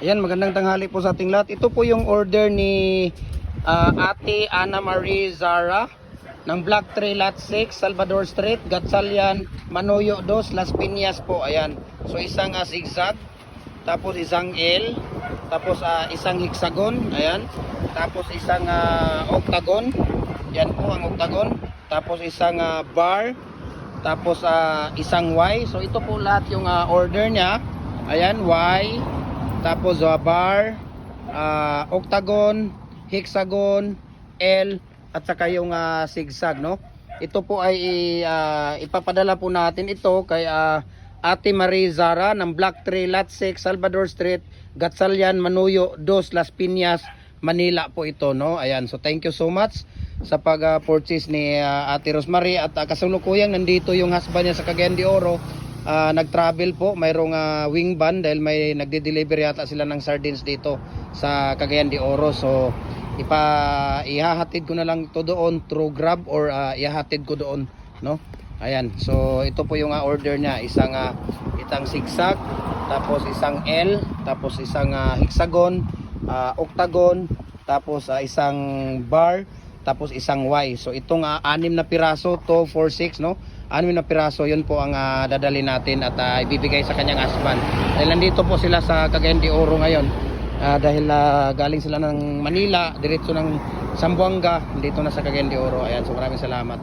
Ayan, magandang tanghali po sa ating lahat. Ito po yung order ni Ate Ana Marie Zara ng Block 3 Lot 6, Salvador Street, Gatchalian, Manoyo 2, Las Piñas po. Ayan. So isang zigzag, tapos isang L, tapos isang hexagon, ayan. Tapos isang octagon. Yan po ang octagon. Tapos isang bar, tapos isang Y. So ito po lahat yung order niya. Ayan, Y, tapos bar, octagon, hexagon, L, at saka yung zigzag, no? Ito po ay ipapadala po natin ito kay Ate Marie Zara ng Block 3 Lot 6, Salvador Street, Gatchalian, Manoyo 2, Las Piñas, Manila po ito, no? Ayan, so thank you so much sa pag-purchase ni Ate Rosemary. At kasalukuyang nandito yung husband niya sa Cagayan de Oro. Nag-travel po, mayroong wing van dahil may nagde-deliver yata sila ng sardines dito sa Cagayan de Oro. So ihahatid ko na lang to doon through Grab or ihahatid ko doon, no? Ayan, so ito po yung order niya, isang zigzag, tapos isang L, tapos isang hexagon, octagon, tapos isang bar, tapos isang Y. So itong 6 na piraso, 2, 4, 6, no? 6 na piraso, yun po ang dadali natin at ibibigay sa kanyang husband. Dahil nandito po sila sa Cagayan de Oro ngayon. Dahil galing sila ng Manila, diretso ng Zamboanga, dito na sa Cagayan de Oro. Ayan, so maraming salamat.